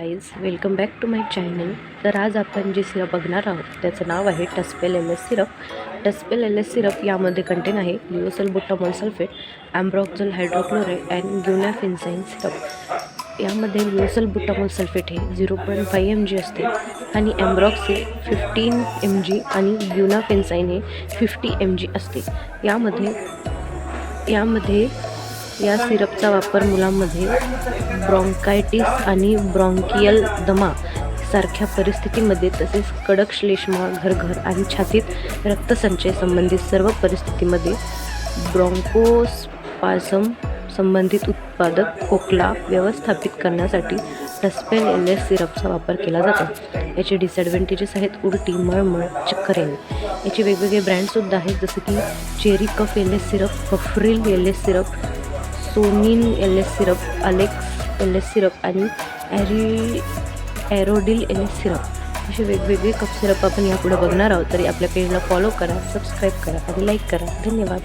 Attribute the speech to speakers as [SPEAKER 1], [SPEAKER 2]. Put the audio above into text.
[SPEAKER 1] Guys, welcome back to my channel. तर आज आपण जे सिरप बघणार आहोत त्याचं नाव आहे टस्पेल LS सिरप. टस्पेल LS सिरप यामध्ये कंटेन आहे लिओसलबुटामॉल सल्फेट, ॲम्ब्रॉक्झोल हायड्रोक्लोराइड अँड ग्युनाफिन्साइन सिरप. यामध्ये लिओसलबुटामॉल सल्फेट हे 0.5 mg असते आणि ॲम्ब्रॉक्सिल 15 mg आणि ग्युनाफिन्साइन हे 50 mg असते. यामध्ये या सिरपचा वापर मुलांमध्ये ब्रॉन्कायटिस आणि ब्रॉन्कियल दमा सारख्या परिस्थितीमध्ये, तसेच कडक श्लेष्मा, घरघर आणि छातीत रक्तसंचय संबंधित सर्व परिस्थितीमध्ये, ब्रॉन्कोस्पाझम संबंधित उत्पादक खोकला व्यवस्थापित करण्यासाठी टस्पेल LS सिरपचा वापर केला जातो. याचे डिसॲडव्हान्टेजेस आहेत उलटी, मळमळ, चक्कर येणे. याचे वेगवेगळे ब्रँडसुद्धा आहेत, जसं की चेरी कफ LS सिरप, कफ्रिल LS सिरप, सोनिन LS सिरप, अलेक्स LS सिरप आणि ॲरोडिल LS सिरप. असे वेगवेगळे कफ सिरप आपण यापुढे बघणार आहोत. तरी आपल्या पेजला फॉलो करा, सबस्क्राईब करा आणि लाईक करा. धन्यवाद.